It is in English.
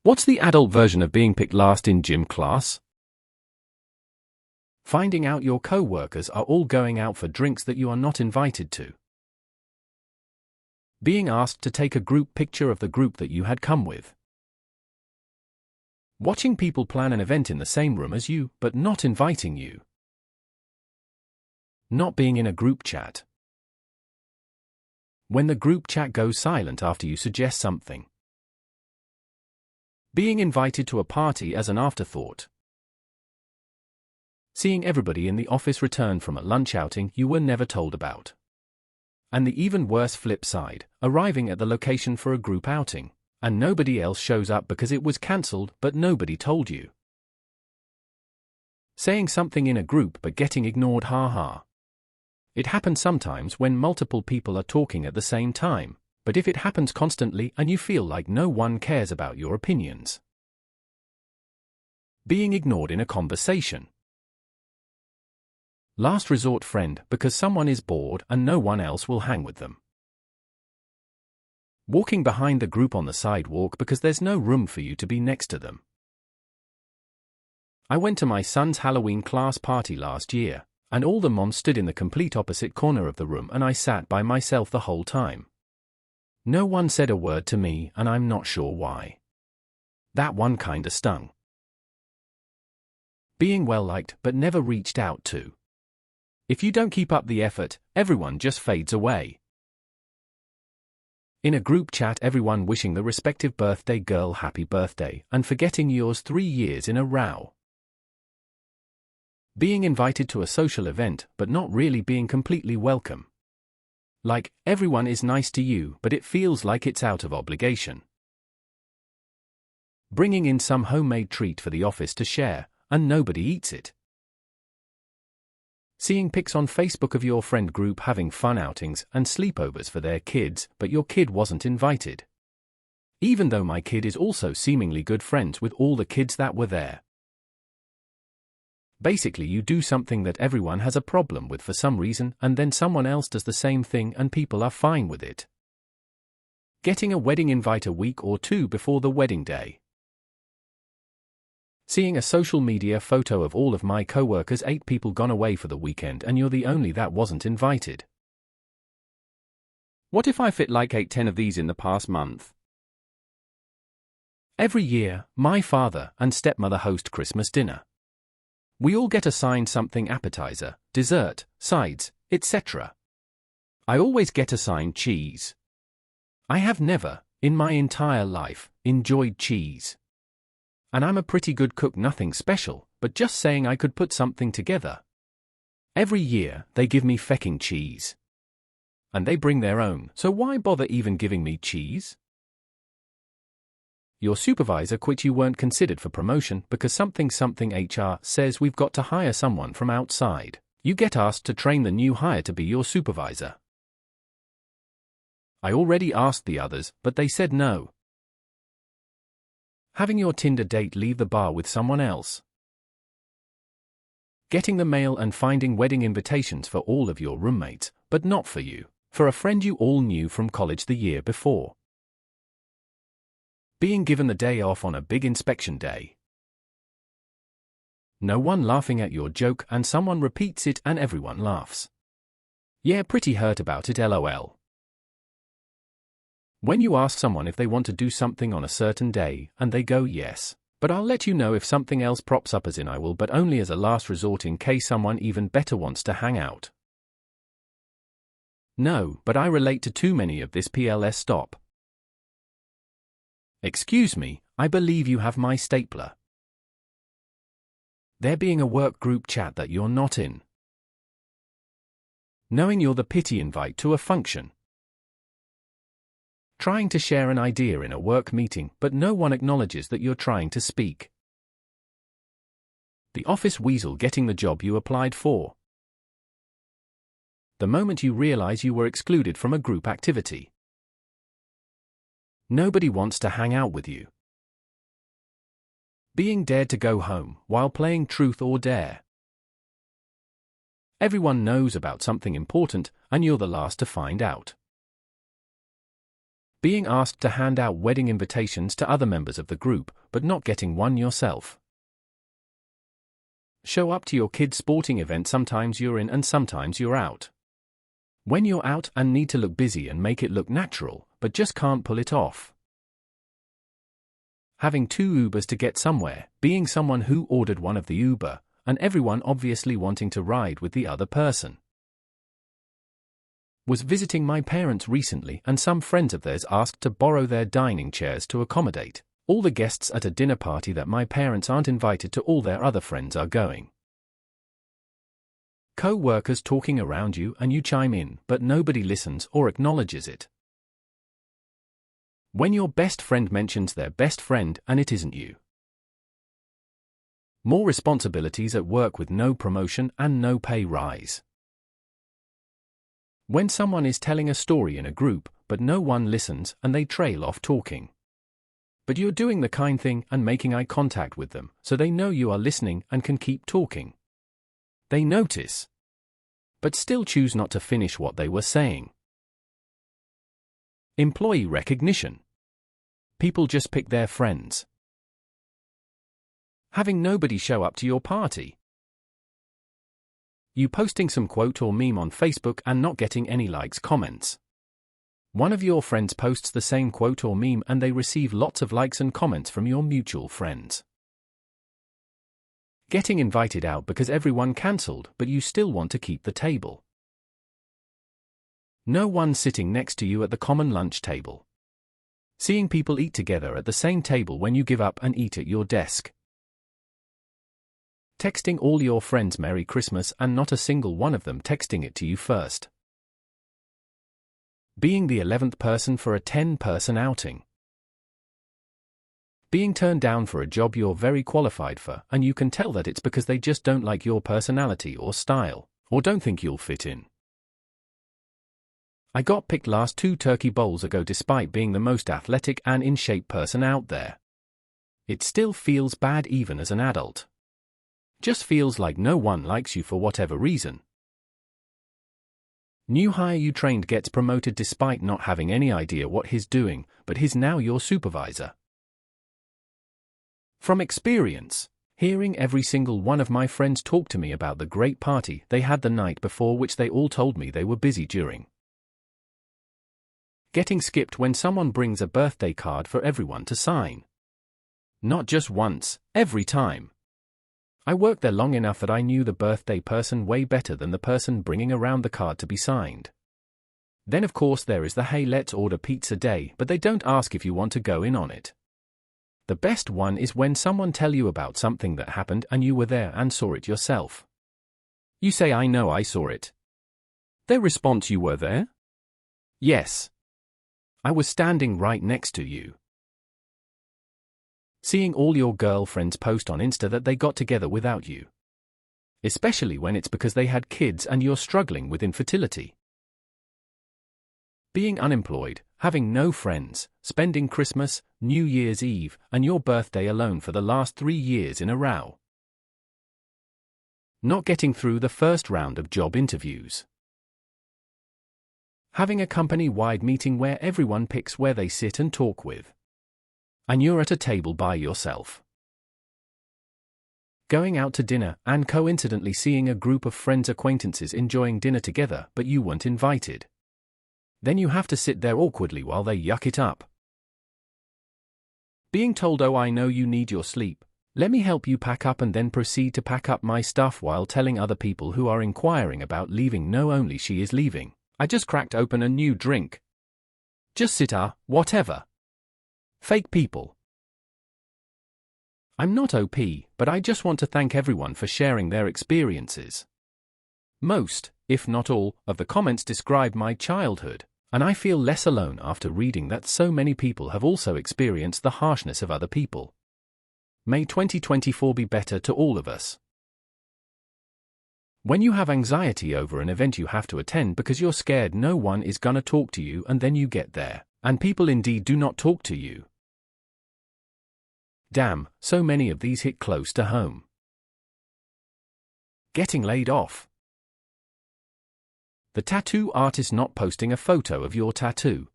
What's the adult version of being picked last in gym class? Finding out your co-workers are all going out for drinks that you are not invited to. Being asked to take a group picture of the group that you had come with. Watching people plan an event in the same room as you, but not inviting you. Not being in a group chat. When the group chat goes silent after you suggest something. Being invited to a party as an afterthought. Seeing everybody in the office return from a lunch outing you were never told about. And the even worse flip side, arriving at the location for a group outing, and nobody else shows up because it was cancelled but nobody told you. Saying something in a group but getting ignored, haha. It happens sometimes when multiple people are talking at the same time, but if it happens constantly and you feel like no one cares about your opinions. Being ignored in a conversation. Last resort friend because someone is bored and no one else will hang with them. Walking behind the group on the sidewalk because there's no room for you to be next to them. I went to my son's Halloween class party last year, and all the moms stood in the complete opposite corner of the room and I sat by myself the whole time. No one said a word to me and I'm not sure why. That one kinda stung. Being well liked but never reached out to. If you don't keep up the effort, everyone just fades away. In a group chat everyone wishing the respective birthday girl happy birthday and forgetting yours 3 years in a row. Being invited to a social event but not really being completely welcome. Like, everyone is nice to you but it feels like it's out of obligation. Bringing in some homemade treat for the office to share, and nobody eats it. Seeing pics on Facebook of your friend group having fun outings and sleepovers for their kids, but your kid wasn't invited. Even though my kid is also seemingly good friends with all the kids that were there. Basically you do something that everyone has a problem with for some reason and then someone else does the same thing and people are fine with it. Getting a wedding invite a week or two before the wedding day. Seeing a social media photo of all of my co-workers 8 people gone away for the weekend and you're the only that wasn't invited. What if I fit like 8-10 of these in the past month? Every year, my father and stepmother host Christmas dinner. We all get assigned something: appetizer, dessert, sides, etc. I always get assigned cheese. I have never, in my entire life, enjoyed cheese. And I'm a pretty good cook, nothing special, but just saying I could put something together. Every year, they give me fecking cheese. And they bring their own, so why bother even giving me cheese? Your supervisor quit, you weren't considered for promotion because something HR says we've got to hire someone from outside. You get asked to train the new hire to be your supervisor. I already asked the others, but they said no. Having your Tinder date leave the bar with someone else. Getting the mail and finding wedding invitations for all of your roommates, but not for you, for a friend you all knew from college the year before. Being given the day off on a big inspection day. No one laughing at your joke and someone repeats it and everyone laughs. Yeah, pretty hurt about it, lol. When you ask someone if they want to do something on a certain day and they go yes, but I'll let you know if something else props up, as in I will, but only as a last resort in case someone even better wants to hang out. No, but I relate to too many of this, PLS stop. Excuse me, I believe you have my stapler. There being a work group chat that you're not in. Knowing you're the pity invite to a function. Trying to share an idea in a work meeting but no one acknowledges that you're trying to speak. The office weasel getting the job you applied for. The moment you realize you were excluded from a group activity. Nobody wants to hang out with you. Being dared to go home while playing truth or dare. Everyone knows about something important and you're the last to find out. Being asked to hand out wedding invitations to other members of the group, but not getting one yourself. Show up to your kid's sporting event, sometimes you're in and sometimes you're out. When you're out and need to look busy and make it look natural, but just can't pull it off. Having 2 Ubers to get somewhere, being someone who ordered one of the Uber, and everyone obviously wanting to ride with the other person. Was visiting my parents recently and some friends of theirs asked to borrow their dining chairs to accommodate all the guests at a dinner party that my parents aren't invited to, all their other friends are going. Co-workers talking around you and you chime in, but nobody listens or acknowledges it. When your best friend mentions their best friend and it isn't you. More responsibilities at work with no promotion and no pay rise. When someone is telling a story in a group, but no one listens and they trail off talking. But you're doing the kind thing and making eye contact with them, so they know you are listening and can keep talking. They notice, but still choose not to finish what they were saying. Employee recognition. People just pick their friends. Having nobody show up to your party. You posting some quote or meme on Facebook and not getting any likes, comments. One of your friends posts the same quote or meme and they receive lots of likes and comments from your mutual friends. Getting invited out because everyone cancelled, but you still want to keep the table. No one sitting next to you at the common lunch table. Seeing people eat together at the same table when you give up and eat at your desk. Texting all your friends Merry Christmas and not a single one of them texting it to you first. Being the 11th person for a 10-person outing. Being turned down for a job you're very qualified for, and you can tell that it's because they just don't like your personality or style, or don't think you'll fit in. I got picked last 2 turkey bowls ago despite being the most athletic and in shape person out there. It still feels bad even as an adult. Just feels like no one likes you for whatever reason. New hire you trained gets promoted despite not having any idea what he's doing, but he's now your supervisor. From experience, hearing every single one of my friends talk to me about the great party they had the night before, which they all told me they were busy during. Getting skipped when someone brings a birthday card for everyone to sign. Not just once, every time. I worked there long enough that I knew the birthday person way better than the person bringing around the card to be signed. Then of course there is the hey let's order pizza day, but they don't ask if you want to go in on it. The best one is when someone tell you about something that happened and you were there and saw it yourself. You say I know I saw it. Their response, you were there? Yes. I was standing right next to you. Seeing all your girlfriends post on Insta that they got together without you. Especially when it's because they had kids and you're struggling with infertility. Being unemployed, having no friends, spending Christmas, New Year's Eve, and your birthday alone for the last 3 years in a row. Not getting through the first round of job interviews. Having a company-wide meeting where everyone picks where they sit and talk with. And you're at a table by yourself. Going out to dinner and coincidentally seeing a group of friends acquaintances enjoying dinner together, but you weren't invited. Then you have to sit there awkwardly while they yuck it up. Being told, oh I know you need your sleep, let me help you pack up, and then proceed to pack up my stuff while telling other people who are inquiring about leaving, no, only she is leaving. I just cracked open a new drink. Just sit, whatever. Fake people. I'm not OP, but I just want to thank everyone for sharing their experiences. Most, if not all, of the comments describe my childhood, and I feel less alone after reading that so many people have also experienced the harshness of other people. May 2024 be better to all of us. When you have anxiety over an event you have to attend because you're scared no one is gonna talk to you, and then you get there, and people indeed do not talk to you. Damn, so many of these hit close to home. Getting laid off. The tattoo artist not posting a photo of your tattoo.